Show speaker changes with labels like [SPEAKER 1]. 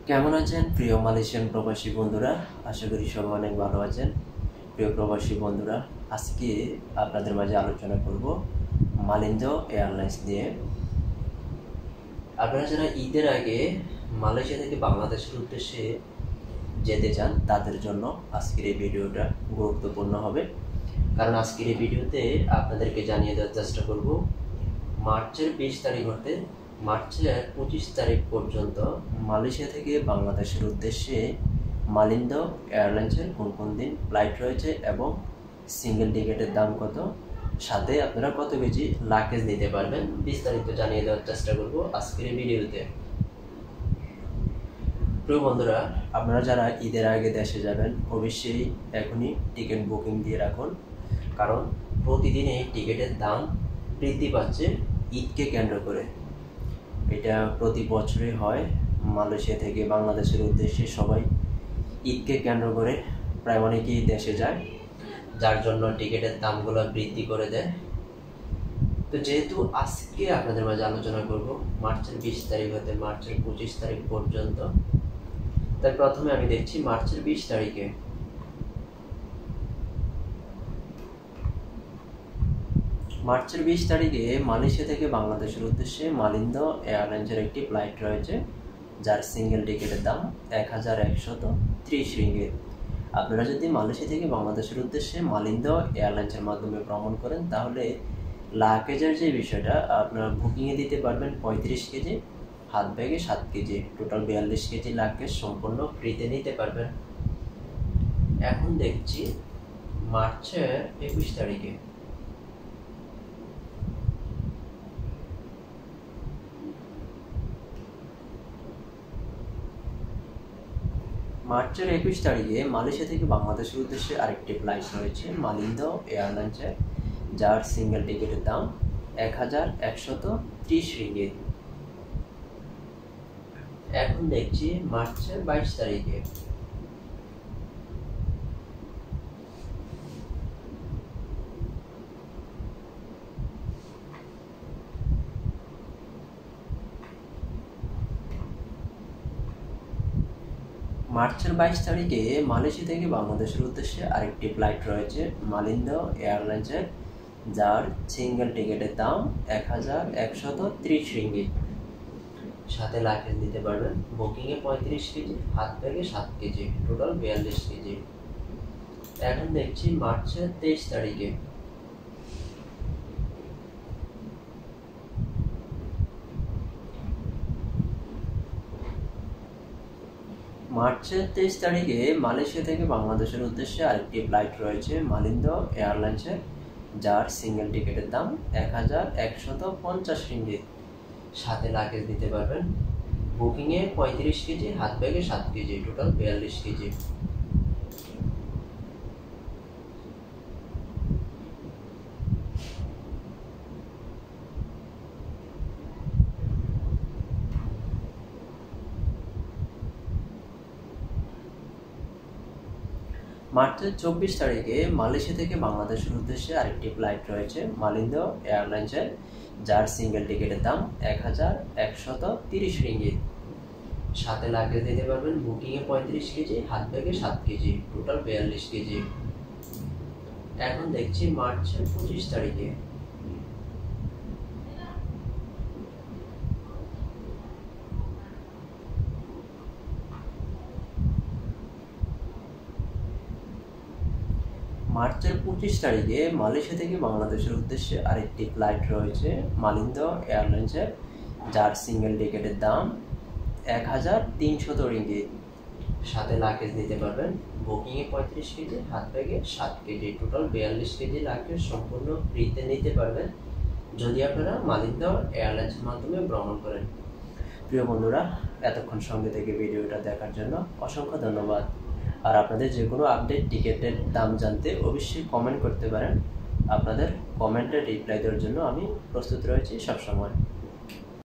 [SPEAKER 1] কেমন আছেন প্রিয় মালয়েশিয়ান প্রবাসী বন্ধুরা? আশা করি সবাই অনেক ভালো আছেন। প্রিয় প্রবাসী বন্ধুরা, আজকে আপনাদের মাঝে আলোচনা করব মালিন্দো এয়ারলাইন্স নিয়ে। আপনারা যারা ঈদের আগে মালয়েশিয়া থেকে বাংলাদেশের উদ্দেশ্যে যেতে চান তাদের জন্য আজকের এই ভিডিওটা গুরুত্বপূর্ণ হবে, কারণ আজকের এই ভিডিওতে আপনাদেরকে জানিয়ে দেওয়ার চেষ্টা করব মার্চের 20 তারিখ হতে মার্চের 25 তারিখ পর্যন্ত মালয়েশিয়া থেকে বাংলাদেশের উদ্দেশ্যে মালিন্দো এয়ারলাইন্সের কোন কোন দিন ফ্লাইট রয়েছে এবং সিঙ্গেল টিকিটের দাম কত, সাথে আপনারা কত কেজি লাগেজ নিতে পারবেন, বিস্তারিত জানিয়ে দেওয়ার চেষ্টা করব আজকের এই ভিডিওতে। প্রিয় বন্ধুরা, আপনারা যারা ঈদের আগে দেশে যাবেন অবশ্যই এখনই টিকিট বুকিং দিয়ে রাখুন, কারণ প্রতিদিনই টিকিটের দাম বৃদ্ধি পাচ্ছে ঈদকে কেন্দ্র করে। এটা প্রতি বছরই হয়। মালয়েশিয়া থেকে বাংলাদেশের উদ্দেশ্যে সবাই ঈদকে কেন্দ্র করে প্রায় অনেকেই দেশে যায়, যার জন্য টিকিটের দামগুলো বৃদ্ধি করে দেয়। তো যেহেতু আজকে আপনাদের মাঝে আলোচনা করব মার্চের 20 তারিখ হতে মার্চের 25 তারিখ পর্যন্ত, তাই প্রথমে আমি দেখছি মার্চের 20 তারিখে মার্চের 20 তারিখে মালয়েশিয়া থেকে বাংলাদেশের উদ্দেশ্যে মালিন্দো এয়ারলাইন্সের একটি ফ্লাইট রয়েছে, যার সিঙ্গেল টিকিটের দাম 1130 রিঙ্গিত। আপনারা যদি মালয়েশিয়া থেকে বাংলাদেশের উদ্দেশ্যে মালিন্দো এয়ারলাইন্সের মাধ্যমে ভ্রমণ করেন তাহলে লাগেজের যে বিষয়টা আপনারা বুকিংয়ে দিতে পারবেন 35 কেজি, হাত ব্যাগে 7 কেজি, টোটাল 42 কেজি লাগেজ সম্পূর্ণ ফ্রিতে নিতে পারবেন। এখন দেখছি মার্চের 21 তারিখে মার্চের 21 তারিখে মালয়েশিয়া থেকে বাংলাদেশের উদ্দেশ্যে আরেকটি ফ্লাইট রয়েছে মালিন্দো এয়ারলাইন্সের, যার সিঙ্গেল টিকিটের দাম 1130 রিঙ্গিত। এখন দেখছি মার্চের 22 তারিখে মার্চের 22 তারিখে মালয়েশিয়া থেকে বাংলাদেশের উদ্দেশ্যে আরেকটি ফ্লাইট রয়েছে মালিন্দো এয়ারলাইন্সের, যার সিঙ্গেল টিকিটের দাম 1130 রিঙ্গিত, সাথে লাগেজ দিতে পারবেন বুকিংয়ে 35 কেজি, হাত ব্যাগে 7 কেজি, টোটাল 42 কেজি। এখন দেখছি মার্চের 23 তারিখে মার্চের 23 তারিখে মালয়েশিয়া থেকে বাংলাদেশের উদ্দেশ্যে আরেকটি ফ্লাইট রয়েছে মালিন্দো এয়ারলাইন্সের, যার সিঙ্গেল টিকিটের দাম 1150 রিঙ্গিত, সাথে লাগেজ দিতে পারবেন বুকিংয়ে 35 কেজি, হাত ব্যাগে 7 কেজি, টোটাল 42 কেজি। মার্চের 24 তারিখে মালয়েশিয়া থেকে বাংলাদেশের উদ্দেশ্যে আরেকটি ফ্লাইট রয়েছে মালিন্দো এয়ারলাইন্সের, যার সিঙ্গেল টিকিটের দাম 1130 রিঙ্গিত, সাথে লাগেজ দিতে পারবেন বুকিংয়ে 35 কেজি, হাত ব্যাগে 7 কেজি, টোটাল 42 কেজি। এখন দেখছি মার্চের 25 তারিখে মার্চের 25 তারিখে মালয়েশিয়া থেকে বাংলাদেশের উদ্দেশ্যে আরেকটি ফ্লাইট রয়েছে মালিন্দো এয়ারলাইন্সের, যার সিঙ্গেল টিকিটের দাম 1300 রিঙ্গিত, সাথে লাগেজ দিতে পারবেন বুকিংয়ে 35 কেজি, হাত ব্যাগে 7 কেজি, টোটাল 42 কেজি লাগেজ সম্পূর্ণ ফ্রিতে নিতে পারবেন যদি আপনারা মালিন্দো এয়ারলাইন্সের মাধ্যমে ভ্রমণ করেন। প্রিয় বন্ধুরা, এতক্ষণ সঙ্গে থেকে ভিডিওটা দেখার জন্য অসংখ্য ধন্যবাদ। আর আপনাদের যে কোনো আপডেট টিকিটের দাম জানতে অবশ্যই কমেন্ট করতে পারেন। আপনাদের কমেন্টের রিপ্লাই দেওয়ার জন্য আমি প্রস্তুত রয়েছি সবসময়।